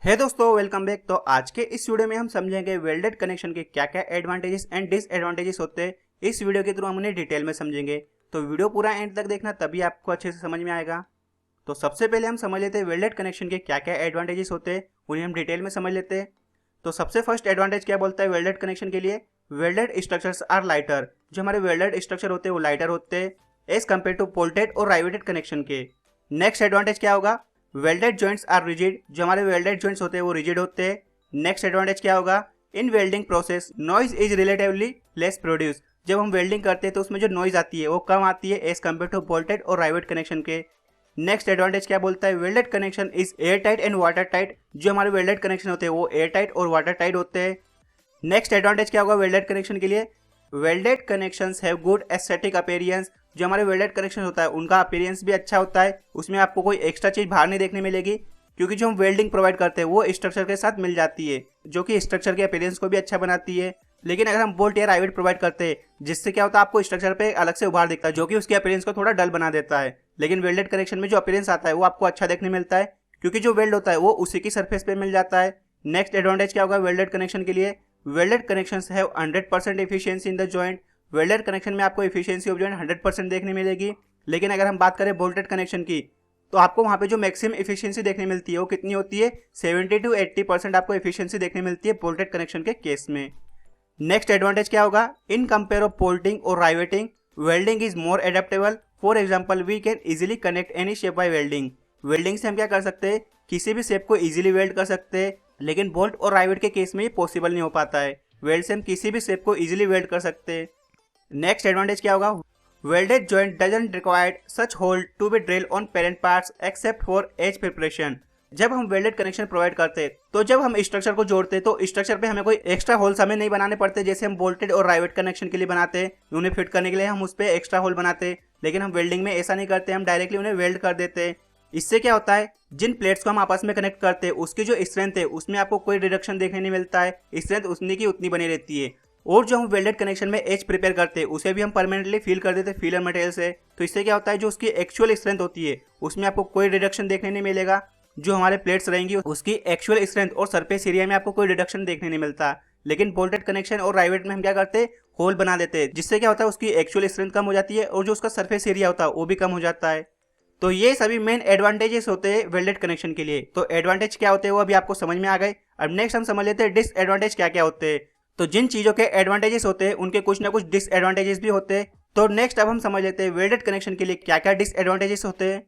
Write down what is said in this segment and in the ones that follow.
है दोस्तों, welcome back. तो आज के इस वीडियो में हम समझेंगे वेल्डेड कनेक्शन के क्या क्या एडवांटेजेस एंड डिसएडवांटेजेस होते हैं। इस वीडियो के थ्रू हम उन्हें डिटेल में समझेंगे, तो वीडियो पूरा एंड तक देखना, तभी आपको अच्छे से समझ में आएगा। तो सबसे पहले हम समझ लेते हैं वेल्डेड कनेक्शन के क्या क्या एडवांटेजेस होते हैं, उन्हें हम डिटेल में समझ लेते हैं। तो सबसे फर्स्ट एडवांटेज क्या बोलता है वेल्डेड कनेक्शन के लिए, वेल्डेड स्ट्रक्चर्स आर लाइटर। जो हमारे वेल्डेड स्ट्रक्चर होते हैं वो लाइटर होते हैं एज कम्पेयर टू बोल्टेड और राइवेटेड कनेक्शन के। नेक्स्ट एडवांटेज क्या होगा, वेल्डेड जॉइंट्स आर रिजिड। जो हमारे वेल्डेड जॉइंट्स होते हैं वो रिजिड होते हैं। नेक्स्ट एडवांटेज क्या होगा, इन welding process noise is relatively less produce. जब हम वेल्डिंग करते हैं तो उसमें जो नॉइज आती है वो कम आती है एज कम्पेयर टू बोल्टेड और राइवेट कनेक्शन के। नेक्स्ट एडवांटेज क्या बोलता है, welded connection is air tight and water tight. जो हमारे वेल्डेड कनेक्शन होते हैं वो एयर टाइट और वाटर टाइट होते हैं। नेक्स्ट एडवांटेज क्या होगा वेल्डेड कनेक्शन के लिए, welded connections have good aesthetic appearance. जो हमारे वेल्डेड कनेक्शन होता है उनका अपीयरेंस भी अच्छा होता है, उसमें आपको कोई एक्स्ट्रा चीज बाहर नहीं देखने मिलेगी, क्योंकि जो हम वेल्डिंग प्रोवाइड करते हैं वो स्ट्रक्चर के साथ मिल जाती है, जो कि स्ट्रक्चर के अपीयरेंस को भी अच्छा बनाती है। लेकिन अगर हम बोल्ट या राइवेट प्रोवाइड करते हैं, जिससे क्या होता है आपको स्ट्रक्चर पे अलग से उभार दिखता है, जो कि उसके अपीयरेंस को थोड़ा डल बना देता है। लेकिन वेल्डेड कनेक्शन में जो अपीयरेंस आता है वो आपको अच्छा देखने मिलता है, क्योंकि जो वेल्ड होता है वो उसी की सरफेस पे मिल जाता है। नेक्स्ट एडवांटेज क्या होगा वेल्डेड कनेक्शन के लिए, welded connections have 100% efficiency in the joint. Welded connection में आपको एफिशिएंसी ऑफ जॉइंट 100% देखने मिलेगी। लेकिन अगर हम बात करें बोल्टेड कनेक्शन की, तो आपको वहां पे जो मैक्सिमम एफिशिएंसी देखने मिलती है वो कितनी होती है, 70 to 80% आपको एफिशिएंसी देखने मिलती है बोल्टेड कनेक्शन के केस में। नेक्स्ट एडवांटेज क्या होगा, इन कंपेयर ऑफ बोल्टिंग और riveting welding is more adaptable. For example we can easily connect any shape by welding. Welding से हम क्या कर सकते हैं, किसी भी शेप को इजिली वेल्ड कर सकते हैं। लेकिन बोल्ट और राइवेट के केस में ये पॉसिबल नहीं हो पाता है। वेल्ड से हम किसी भी शेप को इजिली वेल्ड कर सकते हैं। नेक्स्ट एडवांटेज क्या होगा, welded joint doesn't required such hole to be drill on parent parts except for edge preparation. जब हम वेल्डेड कनेक्शन प्रोवाइड करते हैं तो जब हम स्ट्रक्चर को जोड़ते हैं तो स्ट्रक्चर पे हमें कोई एक्स्ट्रा होल्स हमें नहीं बनाने पड़ते, जैसे हम बोल्टेड और राइवेट कनेक्शन के लिए बनाते हैं। उन्हें फिट करने के लिए हम उस पर एक्स्ट्रा होल बनाते हैं, लेकिन हम वेल्डिंग में ऐसा नहीं करते, हम डायरेक्टली उन्हें वेल्ड कर देते हैं। इससे क्या होता है, जिन प्लेट्स को हम आपस में कनेक्ट करते हैं उसकी जो स्ट्रेंथ है उसमें आपको कोई रिडक्शन देखने नहीं मिलता है, स्ट्रेंथ उतनी की उतनी बनी रहती है। और जो हम वेल्डेड कनेक्शन में एज प्रिपेयर करते हैं उसे भी हम परमानेंटली फिल कर देते हैं फिलर मटेरियल से। तो इससे क्या होता है, जो उसकी एक्चुअल स्ट्रेंथ होती है उसमें आपको कोई रिडक्शन देखने नहीं मिलेगा। जो हमारे प्लेट्स रहेंगी उसकी एक्चुअल स्ट्रेंथ और सरफेस एरिया में आपको कोई रिडक्शन देखने नहीं मिलता। लेकिन बोल्टेड कनेक्शन और राइवेट में हम क्या करते हैं, होल बना देते हैं, जिससे क्या होता है उसकी एक्चुअल स्ट्रेंथ कम हो जाती है और जो उसका सरफेस एरिया होता है वो भी कम हो जाता है। तो ये सभी मेन एडवांटेजेस होते हैं वेल्डेड कनेक्शन के लिए। तो एडवांटेज क्या होते हैं वो अभी आपको समझ में आ गए। अब नेक्स्ट हम समझ लेते हैं डिसएडवांटेज क्या क्या होते हैं। तो जिन चीजों के एडवांटेजेस होते हैं उनके कुछ ना कुछ डिसएडवांटेजेस भी होते हैं। तो नेक्स्ट अब हम समझ लेते हैं वेल्डेड कनेक्शन के लिए क्या क्या डिसएडवांटेजेस होते हैं।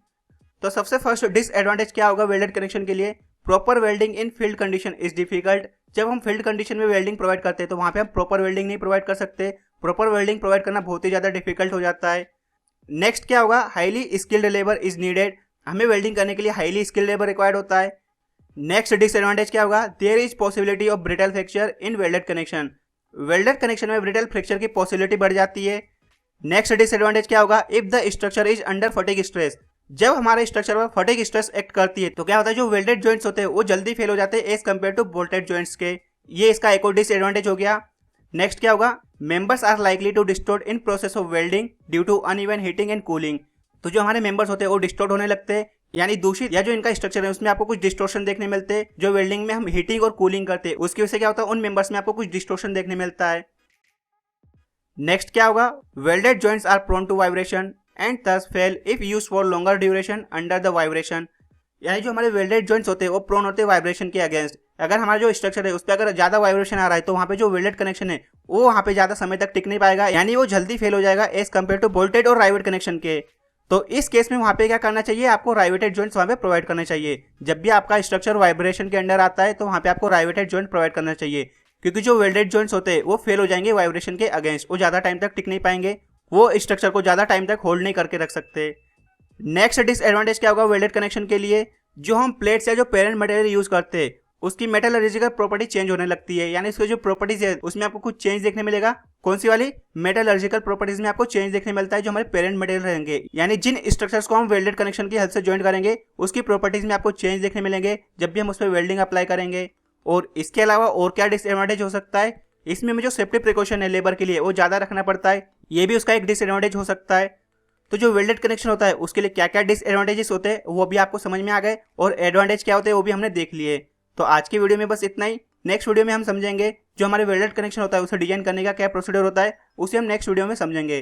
तो सबसे फर्स्ट डिसएडवांटेज क्या होगा वेल्डेड कनेक्शन के लिए, proper welding in field condition is difficult. जब हम फील्ड कंडीशन में वेल्डिंग प्रोवाइड करते हैं तो वहां पे हम प्रॉपर वेल्डिंग नहीं प्रोवाइड कर सकते। प्रॉपर वेल्डिंग प्रोवाइड करना बहुत ही ज्यादा डिफिकल्ट हो जाता है। नेक्स्ट क्या होगा, highly skilled labour is needed. हमें वेल्डिंग करने के लिए हाईली स्किल्ड लेबर रिक्वायर्ड होता है। नेक्स्ट डिसएडवांटेज क्या होगा, there is possibility of brittle fracture in welded connection. Welded connection में ब्रिटल फ्रैक्चर की पॉसिबिलिटी बढ़ जाती है। नेक्स्ट डिसएडवांटेज क्या होगा, if the structure is under fatigue stress. जब हमारे स्ट्रक्चर पर फटीग स्ट्रेस एक्ट करती है तो क्या होता है, जो वेल्डेड जॉइंट्स होते हैं वो जल्दी फेल हो जाते हैं as compare to bolted joints के। ये इसका एक और डिसएडवांटेज हो गया। नेक्स्ट क्या होगा, members are likely to distort in process of welding due to uneven heating and cooling. तो जो हमारे मेंबर्स होते हैं वो डिस्टोर्ट होने लगते हैं, यानी दूषित या जो इनका स्ट्रक्चर है उसमें आपको कुछ डिस्टोर्शन देखने मिलते हैं। जो वेल्डिंग में हम हीटिंग और कूलिंग करते हैं उसकी वजह से क्या होता है, उन मेंबर्स में आपको कुछ डिस्टोर्शन देखने मिलता है। नेक्स्ट क्या होगा, welded joints are prone to vibration and thus fail if use for longer duration under the vibration. यानी जो हमारे वेल्डेड जॉइंट्स होते हैं वो प्रोन होते हैं वाइब्रेशन के अगेंस्ट। अगर हमारा जो स्ट्रक्चर है उस पर अगर ज्यादा वाइब्रेशन आ रहा है तो वहाँ पे जो वेल्डेड कनेक्शन है वो वहाँ पे ज्यादा समय तक टिक नहीं पाएगा, यानी वो जल्दी फेल हो जाएगा एज कम्पेयर टू बोल्टेड और राइवेट कनेक्शन के। तो इस केस में वहाँ पे क्या करना चाहिए, आपको राइवेटेड जॉइंट्स वहाँ पे प्रोवाइड करने चाहिए। जब भी आपका स्ट्रक्चर वाइब्रेशन के अंडर आता है तो वहाँ पे आपको राइवेटेड जॉइंट प्रोवाइड करना चाहिए, क्योंकि जो वेल्डेड जॉइंट्स होते हैं वो फेल हो जाएंगे वाइब्रेशन के अगेंस्ट, वो ज्यादा टाइम तक टिक नहीं पाएंगे, वो स्ट्रक्चर को ज्यादा टाइम तक होल्ड नहीं करके रख सकते। नेक्स्ट डिसएडवांटेज क्या होगा वेल्डेड कनेक्शन के लिए, जो हम प्लेट्स या जो पेरेंट मटेरियल यूज करते हैं उसकी मेटलर्जिकल प्रॉपर्टी चेंज होने लगती है, यानी उसकी जो प्रॉपर्टीज है उसमें आपको कुछ चेंज देखने मिलेगा। कौन सी वाली, मेटलर्जिकल प्रॉपर्टीज में आपको चेंज देखने मिलता है जो हमारे पेरेंट मटेरियल रहेंगे, यानी जिन स्ट्रक्चर्स को हम वेल्डेड कनेक्शन की हेल्प से ज्वाइन करेंगे उसकी प्रॉपर्टीज में आपको चेंज देखने मिलेंगे जब भी हम उस पर वेल्डिंग अप्लाई करेंगे। और इसके अलावा और क्या डिसएडवांटेज हो सकता है, इसमें हमें जो सेफ्टी प्रिकॉशन है लेबर के लिए वो ज्यादा रखना पड़ता है, ये भी उसका एक डिसएडवांटेज हो सकता है। तो जो वेल्डेड कनेक्शन होता है उसके लिए क्या क्या डिसएडवांटेजेस होते हैं वो भी आपको समझ में आ गए, और एडवांटेज क्या होते हैं वो भी हमने देख लिए। तो आज की वीडियो में बस इतना ही। नेक्स्ट वीडियो में हम समझेंगे जो हमारे वेल्डेड कनेक्शन होता है उसे डिजाइन करने का क्या प्रोसीजर होता है, उसे हम नेक्स्ट वीडियो में समझेंगे।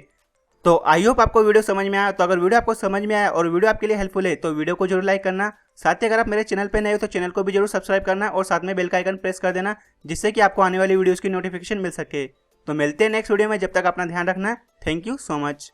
तो आई होप आपको वीडियो समझ में आया। तो अगर वीडियो आपको समझ में आया और वीडियो आपके लिए हेल्पफुल है तो वीडियो को जरूर लाइक करना। साथ ही अगर आप मेरे चैनल पे नए हो तो चैनल को भी जरूर सब्सक्राइब करना और साथ में बेल का आइकन प्रेस कर देना, जिससे कि आपको आने वाली वीडियोस की नोटिफिकेशन मिल सके। तो मिलते हैं नेक्स्ट वीडियो में, जब तक अपना ध्यान रखना। Thank you so much.